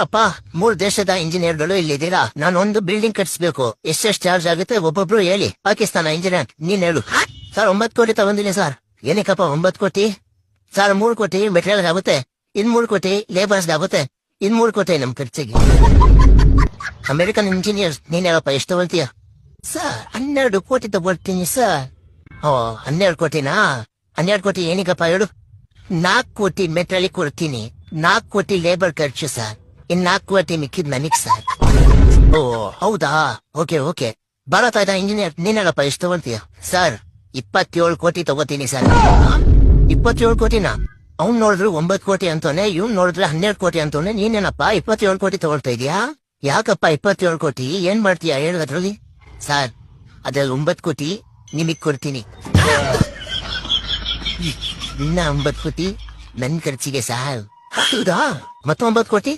ಅಪ್ಪ 3 ದೇಶದ ಇಂಜಿನಿಯರ್ಗಳು ಇಲ್ಲಿದ್ದೀರಾ. ನಾನು ಒಂದು ಬಿಲ್ಡಿಂಗ್ ಕಟ್ಸ್ಬೇಕು. ಎಷ್ಟೆಷ್ಟು ಚಾರ್ಜ್ ಆಗುತ್ತೆ ಒಬ್ಬೊಬ್ರು ಹೇಳಿ. ಪಾಕಿಸ್ತಾನ ಇಂಜಿನಿಯರ್ ನೀನ್ ಹೇಳು. ಸರ್ 9 ಕೋಟಿ ತಗೊಂಡಿನಿ ಸರ್. ಏನಕ್ಕಪ್ಪ 9 ಕೋಟಿ? ಸರ್ 3 ಕೋಟಿ ಮೆಟೀರಿಯಲ್ ಆಗುತ್ತೆ, ಇನ್ 3 ಕೋಟಿ ಲೇಬರ್ಸ್ ಆಗುತ್ತೆ, ಇನ್ 3 ಕೋಟಿ ನಮ್ ಖರ್ಚಿಗೆ. ಅಮೆರಿಕನ್ ಇಂಜಿನಿಯರ್ಸ್ ನೀನ್ ಹೇಳಪ್ಪ ಎಷ್ಟು ತಗೊಳ್ತೀಯ? ಸರ್ 12 ಕೋಟಿ ತಗೊಳ್ತೀನಿ ಸರ್. ಓ 12 ಕೋಟಿನಾ? 12 ಕೋಟಿ ಏನಕ್ಕಪ್ಪ ಹೇಳು. 4 ಕೋಟಿ ಮೆಟೀರಿಯಲ್ ಕೊಡ್ತೀನಿ, 4 ಕೋಟಿ ಲೇಬರ್ ಖರ್ಚು ಸರ್, ಇನ್ 4 ಕೋಟಿ ಮಿಕ್ಕಿದ್ ನನಗ್ ಸರ್. ಓ ಹೌದಾ, ಓಕೆ. ಭಾರತ ಇಂಜಿನಿಯರ್ ನೀನ್ ಹೇಳಪ್ಪ ಎಷ್ಟು ತಗೊಳ್ತೀಯ? ಸರ್ 27 ಕೋಟಿ ತಗೋತೀನಿ ಸರ್. 27 ಕೋಟಿನ? ಅವ್ನ್ ನೋಡಿದ್ರು 9 ಕೋಟಿ ಅಂತಾನೆ, ಇವ್ನ್ ನೋಡಿದ್ರೆ 12 ಕೋಟಿ ಅಂತಾನೆ. ನೀನೇನಪ್ಪ 27 ಕೋಟಿ ತಗೊಳ್ತಾ ಇದೀಯಾ? ಯಾಕಪ್ಪ 27 ಕೋಟಿ ಏನ್ ಮಾಡ್ತೀಯಾ ಹೇಳೋದ್ರಲ್ಲಿ? ಸರ್ ಅದ್ರಲ್ಲಿ 9 ಕೋಟಿ ನಿಮಗ್ ಕೊಡ್ತೀನಿ, ಇನ್ನ 9 ಕೋಟಿ ನನ್ ಖರ್ಚಿಗೆ ಸರ್. ಹೌದಾ? ಮತ್ತೆ 9 ಕೋಟಿ